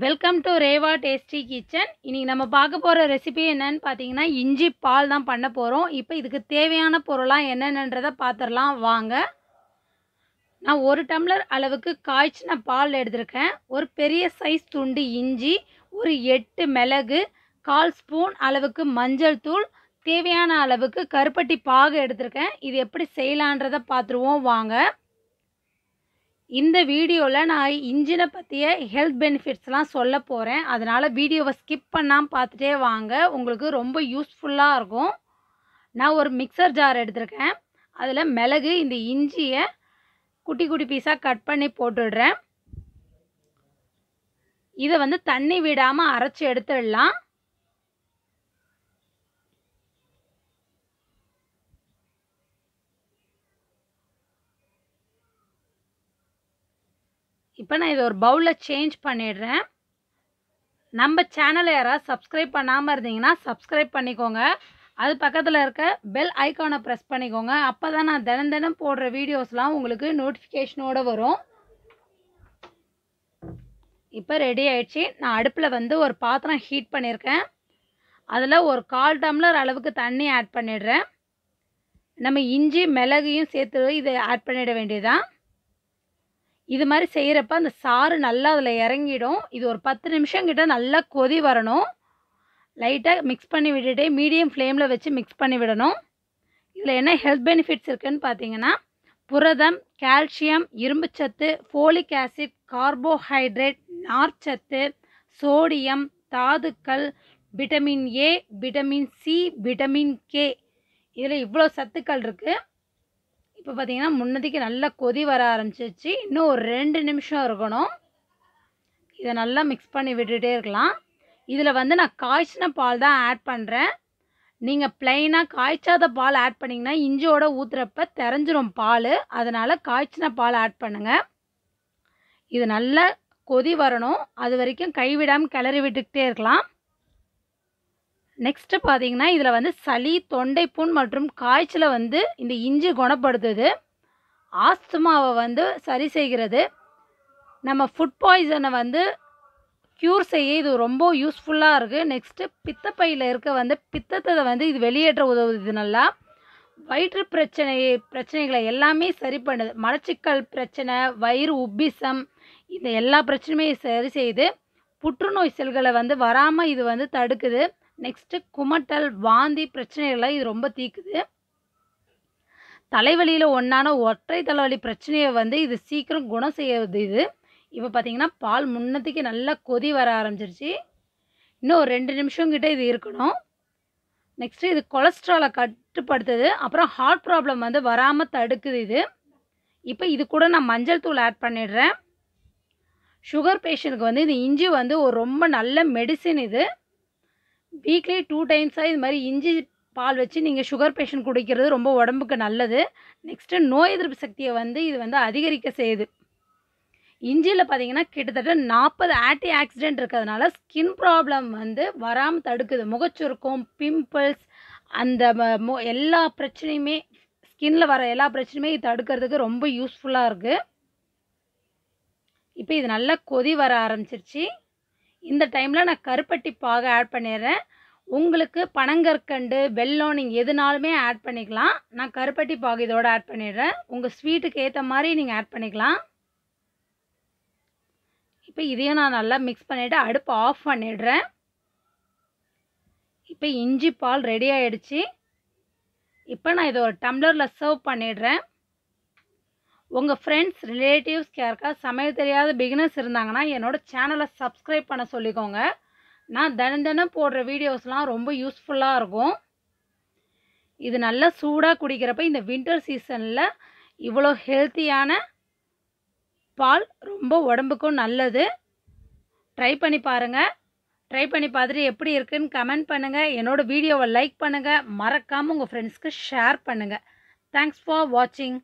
Welcome to Reva tasty kitchen. இன்றைக்கி நம்ம பார்க்க போகிற ரெசிபி என்னன்னு பார்த்தீங்கன்னா இஞ்சி பால் தான் பண்ண போகிறோம். இப்போ இதுக்கு தேவையான பொருளாக என்னென்னன்றதை பார்த்துடலாம் வாங்க. நான் 1 டம்ளர் அளவுக்கு காய்ச்சின பால் எடுத்திருக்கேன். ஒரு பெரிய சைஸ் துண்டு இஞ்சி, ஒரு 8 மிளகு, 1/4 ஸ்பூன் அளவுக்கு மஞ்சள் தூள், தேவையான அளவுக்கு கருப்பட்டி பாகு எடுத்திருக்கேன். இது எப்படி செய்யலான்றதை பார்த்துருவோம் வாங்க. இந்த வீடியோவில் நான் இஞ்சினை பற்றிய ஹெல்த் பெனிஃபிட்ஸ்லாம் சொல்ல போகிறேன். அதனால் வீடியோவை ஸ்கிப் பண்ணாமல் பார்த்துட்டே வாங்க, உங்களுக்கு ரொம்ப யூஸ்ஃபுல்லாக இருக்கும். நான் ஒரு மிக்சர் ஜார் எடுத்திருக்கேன். அதில் மிளகு, இந்த இஞ்சியை குட்டி குட்டி பீஸாக கட் பண்ணி போட்டுடுறேன். இதை தண்ணி விடாமல் அரைச்சி எடுத்துடலாம். இப்போ நான் இதை ஒரு பவுலில் சேஞ்ச் பண்ணிடுறேன். நம்ம சேனலை யாராவது சப்ஸ்கிரைப் பண்ணாமல் இருந்தீங்கன்னா சப்ஸ்கிரைப் பண்ணிக்கோங்க. அது பக்கத்தில் இருக்க பெல் ஐக்கானை ப்ரெஸ் பண்ணிக்கோங்க. அப்போ தான் நான் தினம் போடுற வீடியோஸ்லாம் உங்களுக்கு நோட்டிஃபிகேஷனோடு வரும். இப்போ ரெடி ஆயிடுச்சு. நான் அடுப்பில் ஒரு பாத்திரம் ஹீட் பண்ணியிருக்கேன். அதில் ஒரு 1/4 டம்ளர் அளவுக்கு தண்ணி ஆட் பண்ணிடுறேன். நம்ம இஞ்சி மிளகையும் சேர்த்து இதை ஆட் பண்ணிட வேண்டியதுதான். இது மாதிரி செய்கிறப்ப அந்த சாறு நல்லா அதில் இறங்கிடும். இது ஒரு 10 நிமிஷம் கிட்ட நல்லா கொதி வரணும். லைட்டாக மிக்ஸ் பண்ணி விட்டுட்டு மீடியம் ஃப்ளேமில் வச்சு மிக்ஸ் பண்ணி விடணும். இதில் என்ன ஹெல்த் பெனிஃபிட்ஸ் இருக்குதுன்னு பார்த்தீங்கன்னா புரதம், கால்சியம், இரும்புச்சத்து, ஃபோலிக் ஆசிட், கார்போஹைட்ரேட், நார்ச்சத்து, சோடியம், தாதுக்கள், vitamin A, vitamin C, vitamin K, இதில் இவ்வளோ சத்துக்கள் இருக்குது. இப்போ பார்த்தீங்கன்னா முன்னதிக்கு நல்லா கொதி வர ஆரம்பிச்சிச்சு. இன்னும் ஒரு 2 நிமிஷம் இருக்கணும். இதை நல்லா மிக்ஸ் பண்ணி விட்டுகிட்டே இருக்கலாம். இதில் நான் காய்ச்சின பால் தான் ஆட் பண்ணுறேன். நீங்கள் ப்ளைனாக காய்ச்சாத பால் ஆட் பண்ணிங்கன்னா இஞ்சியோட ஊற்றுறப்ப தெரிஞ்சிரும் பால். அதனால் காய்ச்சின பால் ஆட் பண்ணுங்கள். இது நல்லா கொதி வரணும். அது வரைக்கும் கைவிடாமல் கிளறி விட்டுக்கிட்டே இருக்கலாம். நெக்ஸ்ட்டு பார்த்தீங்கன்னா இதில் சளி, தொண்டைப்புண் மற்றும் காய்ச்சலை இந்த இஞ்சி குணப்படுத்துது. ஆஸ்துமாவை சரி செய்கிறது. நம்ம ஃபுட் பாய்சனை க்யூர் செய்ய இது ரொம்ப யூஸ்ஃபுல்லாக இருக்குது. நெக்ஸ்ட்டு பித்தப்பையில் இருக்க பித்தத்தை இது வெளியேற்ற உதவுது. நல்லா வயிற்று பிரச்சனைகளை எல்லாமே சரி பண்ணுது. மலச்சிக்கல் பிரச்சனை, வயிறு உப்பிசம், இந்த எல்லா பிரச்சனையுமே சரி செய்யுது. புற்றுநோய் செல்களை வராமல் இது தடுக்குது. நெக்ஸ்ட்டு குமட்டல், வாந்தி பிரச்சனைகளை இது ரொம்ப தீக்குது. தலைவலியில் ஒன்றான ஒற்றை தலைவலி பிரச்சனையை இது சீக்கிரம் குணம் செய்யுது. இது இப்போ பார்த்தீங்கன்னா பால் முன்னத்துக்கு நல்லா கொதி வர ஆரம்பிச்சிருச்சு. இன்னும் ஒரு 2 நிமிஷம் கிட்ட இது இருக்கணும். நெக்ஸ்ட்டு இது கொலஸ்ட்ராலை கட்டுப்படுத்துது. அப்புறம் ஹார்ட் ப்ராப்ளம் வராமல் தடுக்குது இது. இப்போ இது கூட நான் மஞ்சள் தூள் ஆட் பண்ணிடுறேன். சுகர் பேஷண்ட்டுக்கு இந்த இஞ்சி ஒரு ரொம்ப நல்ல மெடிசின். இது வீக்லி 2 டைம்ஸாக இது மாதிரி இஞ்சி பால் வச்சு நீங்கள் சுகர் பேஷண்ட் குடிக்கிறது ரொம்ப உடம்புக்கு நல்லது. நெக்ஸ்ட்டு நோய் எதிர்ப்பு சக்தியை இது அதிகரிக்க செய்யுது. இஞ்சியில் பார்த்தீங்கன்னா கிட்டத்தட்ட 40 ஆன்டி ஆக்சிடென்ட் இருக்கிறதுனால ஸ்கின் ப்ராப்ளம் வராமல் தடுக்குது. முகச்சுருக்கம், பிம்பிள்ஸ், அந்த எல்லா பிரச்சனையுமே, ஸ்கின்னில் வர எல்லா பிரச்சனையுமே இது தடுக்கிறதுக்கு ரொம்ப யூஸ்ஃபுல்லாக இருக்குது. இப்போ இது நல்லா கொதி வர ஆரம்பிச்சிருச்சு. இந்த டைமில் நான் கருப்பட்டி பாகை ஆட் பண்ணிடுறேன். உங்களுக்கு பனங்கற்கண்டு, வெல்லம் நீங்கள் எதுனாலுமே ஆட் பண்ணிக்கலாம். நான் கருப்பட்டி பாகு இதோடு ஆட் பண்ணிடுறேன். உங்கள் ஸ்வீட்டுக்கு ஏற்ற மாதிரி நீங்கள் ஆட் பண்ணிக்கலாம். இப்போ இதையும் நான் நல்லா மிக்ஸ் பண்ணிவிட்டு அடுப்பு ஆஃப் பண்ணிடுறேன். இப்போ இஞ்சி பால் ரெடி ஆகிடுச்சு. இப்போ நான் இதை ஒரு டம்ளரில் சர்வ் பண்ணிடுறேன். உங்கள் ஃப்ரெண்ட்ஸ், ரிலேட்டிவ்ஸ்க்கு யாருக்காவது சமையல் தெரியாத பிகினர்ஸ் இருந்தாங்கன்னா என்னோடய சேனலை சப்ஸ்கிரைப் பண்ண சொல்லிக்கோங்க. நான் தினம் போடுற வீடியோஸ்லாம் ரொம்ப யூஸ்ஃபுல்லாக இருக்கும். இது நல்லா சூடாக குடிக்கிறப்ப இந்த வின்டர் சீசனில் இவ்வளோ ஹெல்த்தியான பால் ரொம்ப உடம்புக்கும் நல்லது. ட்ரை பண்ணி பாருங்கள். ட்ரை பண்ணி பார்த்துட்டு எப்படி இருக்குன்னு கமெண்ட் பண்ணுங்கள். என்னோடய வீடியோவை லைக் பண்ணுங்கள். மறக்காமல் உங்கள் ஃப்ரெண்ட்ஸ்க்கு ஷேர் பண்ணுங்கள். தேங்க்ஸ் ஃபார் வாட்சிங்.